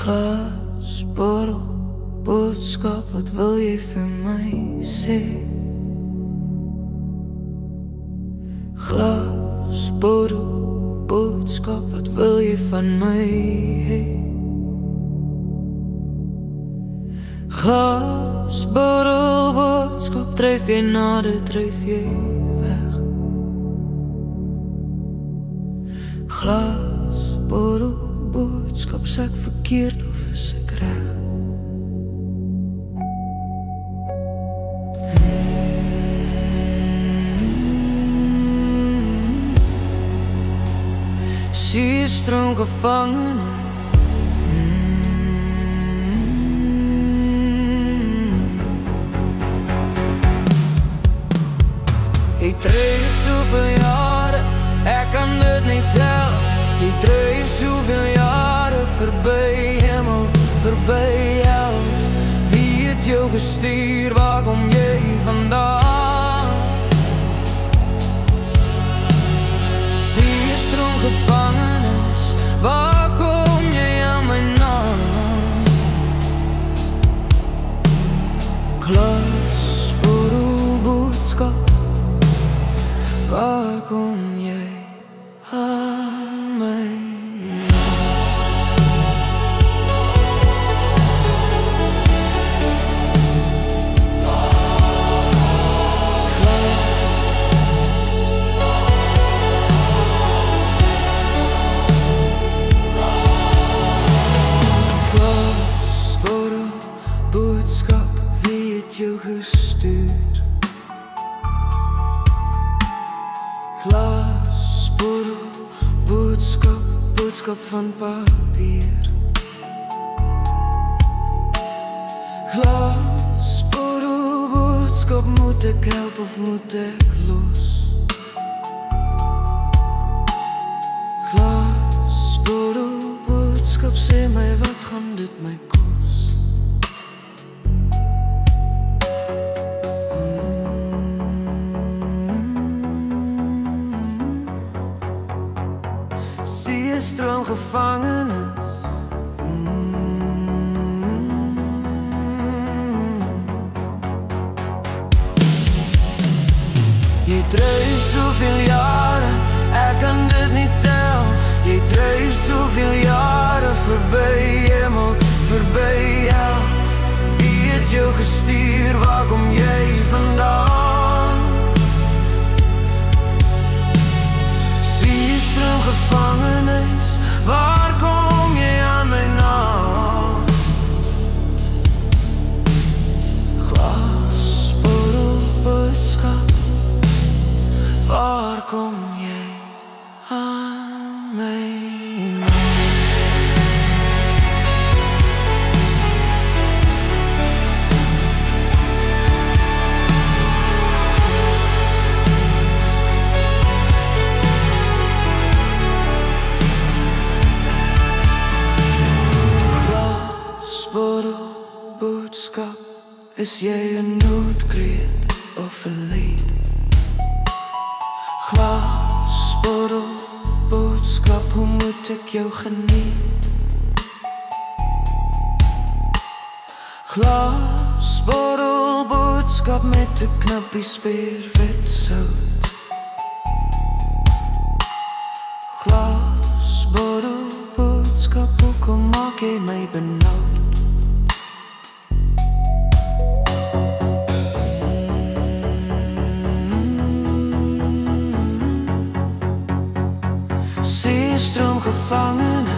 Glasbottel, boodskap, wat wil jy vir my sê? Glasbottel, boodskap, wat wil jy van my hê? Glasbottel, boodskap, dryf jy nader, dryf jy weg? Glasbottel, boodskap, sê ek verkeerd of is ek reg? Sien jy stroomgevangene? Jy dryf soveel jare, ek kan dit nie tel. Jy dryf soveel jare, verby hemel, verby hel. Wie het jou gestuur, waar kom jy vandaan? Sien jy stroomgevangenes, waar kom jy aan my naam? Glasbottel, boodskap, waar kom jy aan my naam? Glasbottel, boodskap, wie het jou gestuur? Glasbottel, boodskap, boodskap van papier. Glasbottel, boodskap, moet ek help of moet ek los? Glasbottel, boodskap, sê my wat gaan dit my kos? Sien jy stroomgevangenes? Jy dryf soveel jare, ek kan dit nie tel. Jy dryf soveel jare, verby hemel, verby hel. Wie het jou gestuur, waar kom jy vandaan? Sien jy stroomgevangenes, waar kom jy aan my naam? Glasbottel, boodskap, waar kom jy aan my naam? Glasbottel, boodskap, is jy 'n noodkreet of 'n lied? Glasbottel, boodskap, hoe moet ek jou geniet? Glasbottel, boodskap, met 'n knappie speerwit sout. Glasbottel, boodskap, hoekom maak jy my benoud? Sien jy stroomgevangenes?